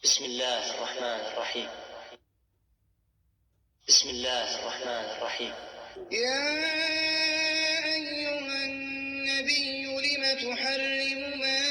بسم الله الرحمن الرحيم. بسم الله الرحمن الرحيم. يا أيها النبي لم تحرم ما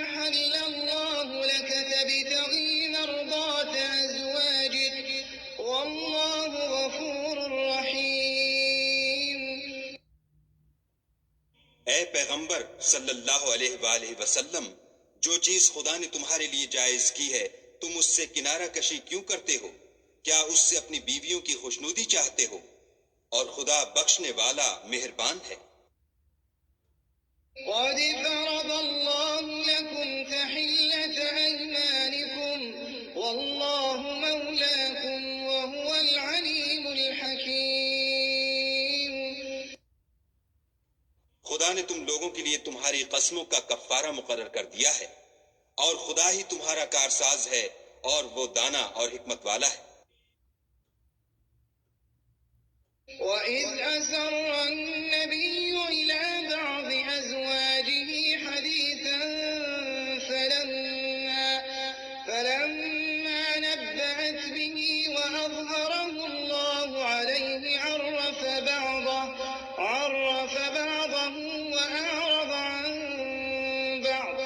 أحل الله لك تبتغي مرضات أزواجك والله غفور رحيم. اے پیغمبر صلی اللہ علیہ وآلہ وسلم، جو چیز خدا نے تمہارے لیے جائز کی ہے تم اس سے کنارہ کشی کیوں کرتے ہو؟ کیا اس سے اپنی بیویوں کی خوشنودی چاہتے ہو؟ اور خدا بخشنے والا مہربان ہے۔ قد فرض الله لكم تحلة أيمانكم والله مولاكم وهو العليم الحكيم. خدا نے تم لوگوں کے لیے تمہاری قسموں کا کفارہ مقرر کر دیا ہے، اور خدا ہی تمہارا کارساز ہے، اور وہ دانا اور حکمت والا ہے۔ وَإِذْ أَسَرَّ النَّبِيُّ إِلَى بَعْضِ أَزْوَاجِهِ حَدِيثًا فَلَمَّا نَبَّأَتْ بِهِ وَأَظْهَرَهُ اللَّهُ عَلَيْهِ عَرَّفَ بَعْضَهُ وَأَعْرَضَ عَن بَعْضٍ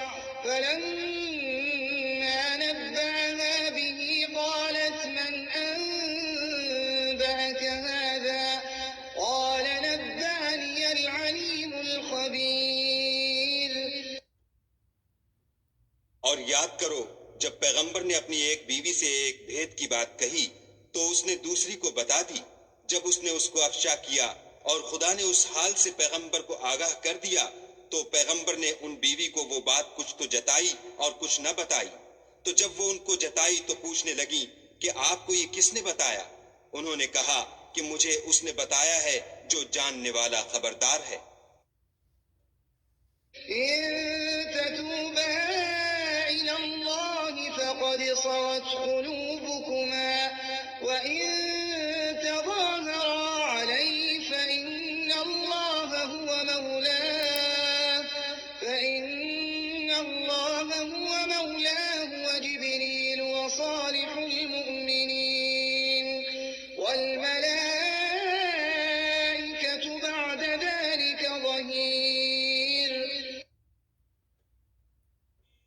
فَلَمَّا نَبَّأَهَا بِهِ قَالَتْ مَنْ أَنبَأَكَ هَذَا قال نبأني العليم الخبير. اور یاد کرو جب پیغمبر نے اپنی ایک بیوی سے ایک بھید کی بات کہی تو اس نے دوسری کو بتا دی۔ جب اس نے اس کو افشا کیا اور خدا نے اس حال سے پیغمبر کو آگاہ کر دیا تو پیغمبر نے ان بیوی کو وہ بات کچھ تو جتائی اور کچھ نہ بتائی۔ تو جب وہ ان کو جتائی تو پوچھنے لگیں کہ آپ کو یہ کس نے بتایا؟ انہوں نے کہا کہ مجھے اس نے بتایا ہے جو جاننے والا خبردار ہے۔ إن تتوبا إلى الله فقد صغت قلوبكما وإن تظاهرا عليه فإن الله هو مولاه وجبريل وصالح المؤمنين والملائكة بعد ذلك ظهير.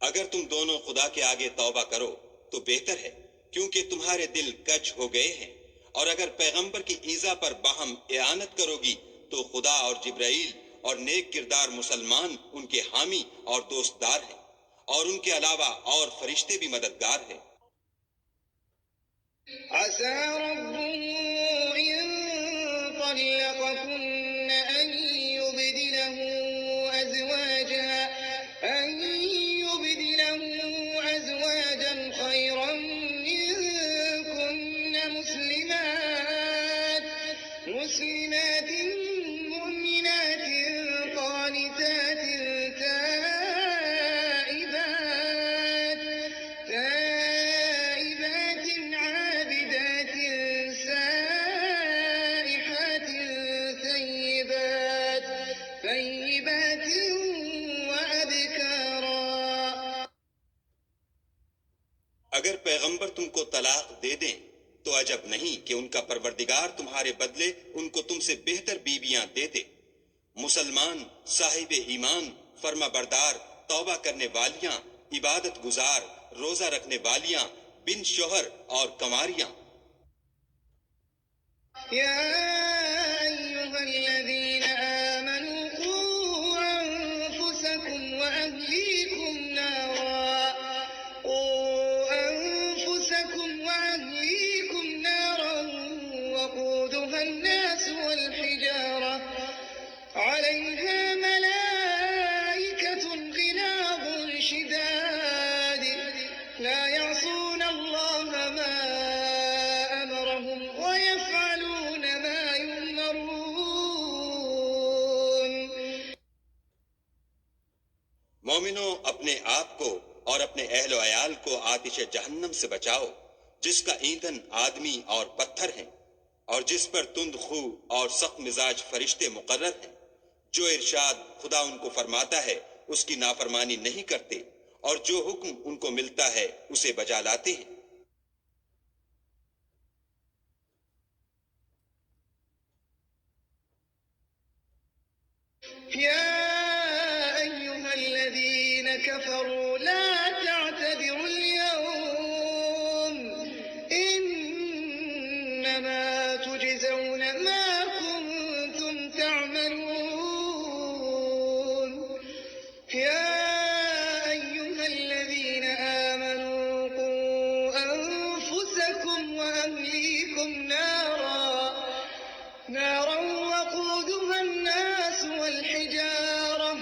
اگر تم دونوں خدا کے آگے توبہ کرو تو بہتر ہے، کیونکہ تمہارے دل کج ہو گئے ہیں، اور اگر پیغمبر کی ایذا پر باہم اعانت کرو گی تو خدا اور جبرائیل اور نیک کردار مسلمان ان کے حامی اور دوستدار ہیں، اور ان کے علاوہ اور فرشتے بھی مددگار ہیں۔ عسى ربه إن طلقكن أن يبدله أزواجا خيرا منكن مسلمات مؤمنات قانتات تائبات عابدات سائحات ثيبات وأبكارا. اگر پیغمبر تم کو طلاق دے دیں تو عجب نہیں کہ ان کا پروردگار تمہارے بدلے ان کو تم سے بہتر بیویاں دے دے، مسلمان، صاحب ایمان، فرما بردار، توبہ کرنے والیاں، عبادت گزار، روزہ رکھنے والیاں، بن شوہر اور کنواریاں۔ يا أيها الذين آمنوا قوا أنفسكم وأهليكم نارا وقودها الناس والحجارة عليها ملائكة غلاظ شداد لا يعصون الله ما أمرهم ويفعلون ما يؤمرون. مومنوں، اپنے آپ کو اور اپنے اہل و عیال کو آتش جہنم سے بچاؤ جس کا ایندھن آدمی اور پتھر ہیں، اور جس پر تند خو اور سخت مزاج فرشتے مقرر ہیں۔ جو ارشاد خدا ان کو فرماتا ہے اس کی نافرمانی نہیں کرتے، اور جو حکم ان کو ملتا ہے اسے بجا لاتے ہیں۔ يا أيها الذين كفروا لا تعتذروا اليوم إنما تجزون ما كنتم تعملون يا أيها الذين آمنوا قوا أنفسكم وأهليكم نارا وقودها الناس والحجارة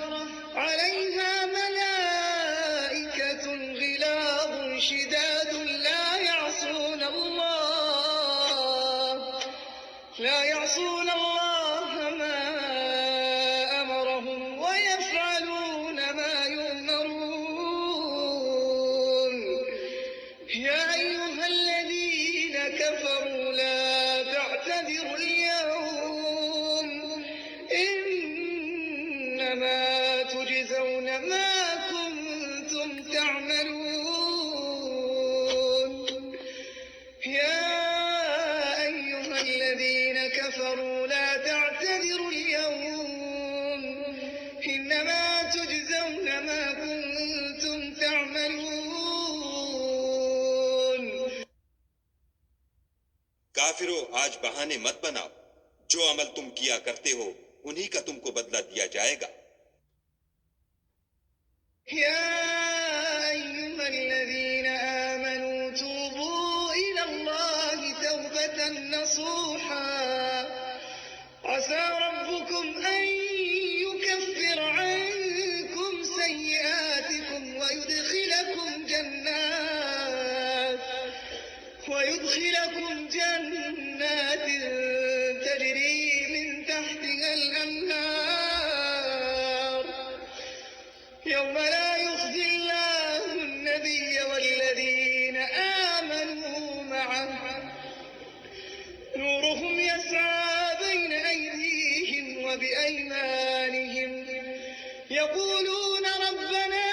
عليها ملائكة غلاظ شداد لا يعصون الله ما أمرهم ويفعلون ما يؤمرون يا أيها الذين كفروا لا تعتذروا اليوم إنما تجزون ما كنتم تعملون يا أيها الذين كفروا لا تعتذروا اليوم إنما تجزون ما كنتم تعملون کافرو آج بہانے مت بناؤ، جو عمل تم کیا کرتے ہو انہی کا تم کو بدلہ دیا جائے گا۔ يا أيها الذين آمنوا توبوا إلى الله توبة نصوحا عسى ربكم أن يكفر عنكم سيئاتكم ويدخلكم جنات تجري من تحتها الأنهار يوم لا يخزي الله النبي والذين آمنوا معه نورهم يسعى بين أيديهم وبأيمانهم يقولون ربنا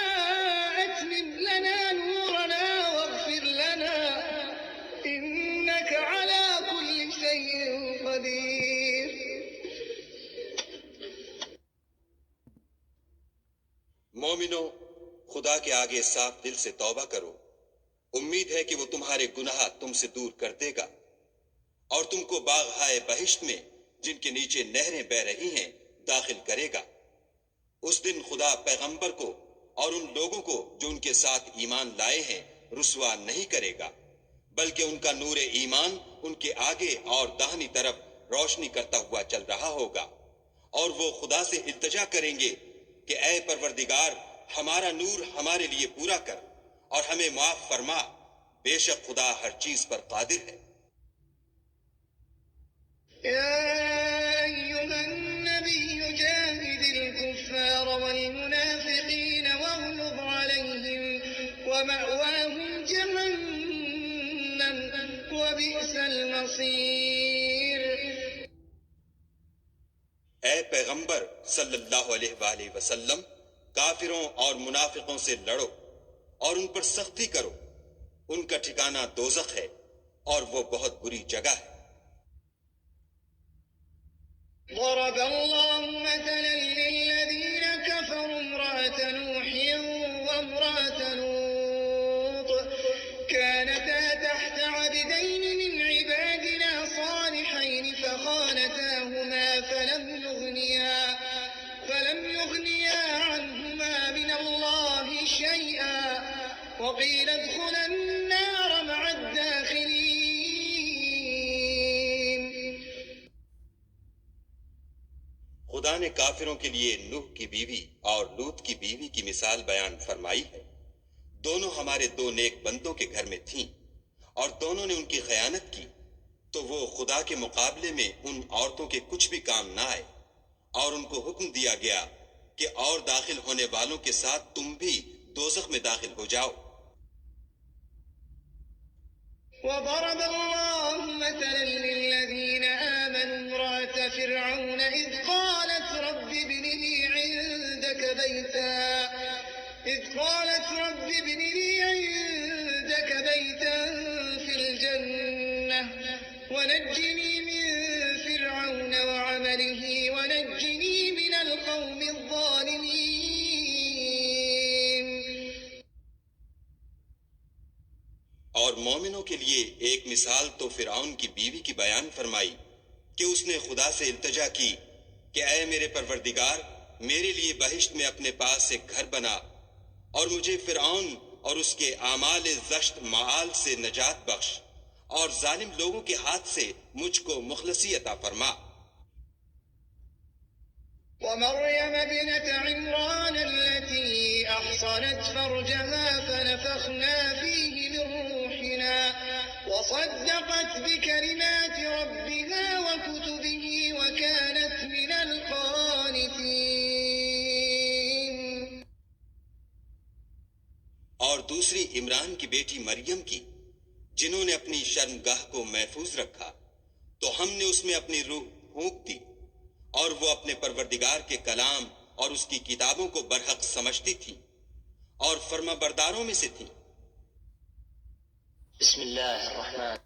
أتمم لنا نورنا واغفر لنا إنك على كل شيء قدير۔ مومنو، خدا کے آگے صاف دل سے توبہ کرو، امید ہے کہ وہ تمہارے گناہ تم سے دور کر دے گا اور تم کو باغہائے بہشت میں جن کے نیچے نہریں بہ رہی ہیں داخل کرے گا۔ اس دن خدا پیغمبر کو اور ان لوگوں کو جو ان کے ساتھ ایمان لائے ہیں رسوا نہیں کرے گا، بلکہ ان کا نور ایمان ان کے آگے اور داہنی طرف روشنی کرتا ہوا چل رہا ہوگا، اور وہ خدا سے التجا کریں گے کہ اے پروردگار، ہمارا نور ہمارے لیے پورا کر اور ہمیں معاف فرما، بے شک خدا ہر چیز پر قادر ہے۔ يا أيها النبي جاهد الكفار والمنافقين واغلظ عليهم ومأواهم جهنم وبئس المصير۔ اے پیغمبر صلی اللہ علیہ وآلہ وسلم، کافروں اور منافقوں سے لڑو اور ان پر سختی کرو، ان کا ٹھکانہ دوزخ ہے اور وہ بہت بری جگہ ہے۔ ضرب الله مثلا للذين كفروا امرأة نوح وامرأة لوط كانتا تحت عبدين من عبادنا صالحين فخانتاهما فلم يغنيا عنهما من الله شيئا وقيل ادخلا النار مع الداخلين۔ خدا نے کافروں کے لیے نوح کی بیوی اور لوط کی بیوی کی مثال بیان فرمائی ہے۔ دونوں ہمارے دو نیک بندوں کے گھر میں تھیں اور دونوں نے ان کی خیانت کی، تو وہ خدا کے مقابلے میں ان عورتوں کے کچھ بھی کام نہ آئے، اور ان کو حکم دیا گیا کہ اور داخل ہونے والوں کے ساتھ تم بھی دوزخ میں داخل ہو جاؤ۔ وضرب الله مثلا للذين آمنوا امرأة فرعون إذ قالت رب ابن لي عندك بيتا إذ قالت رب ابن لي عندك بيتا في الجنة ونجني من فرعون وعمله ونجني من القوم الظالمين. اور مومنوں کے لیے ایک مثال تو فرعون کی بیوی کی بیان فرمائی کہ اس نے خدا سے التجا کی کہ اے میرے پروردگار، میرے لیے بہشت میں اپنے پاس ایک گھر بنا اور مجھے فرعون اور اس کے اعمال زشت معال سے نجات بخش اور ظالم لوگوں کے ہاتھ سے مجھ کو مخلصی عطا فرما. ومريم ابنة عمران التي أحصنت فرجها فنفخنا فيه من روحنا وصدقت بكلمات ربها وكتبه وكانت من القانتين. اور دوسری عمران کی بیٹی مریم کی، جنہوں نے اپنی شرمگاہ کو محفوظ رکھا تو ہم نے اس میں اپنی روح پھونک دی، اور وہ اپنے پروردگار کے کلام اور اس کی کتابوں کو برحق سمجھتی تھی اور فرما برداروں میں سے تھی. بسم الله الرحمن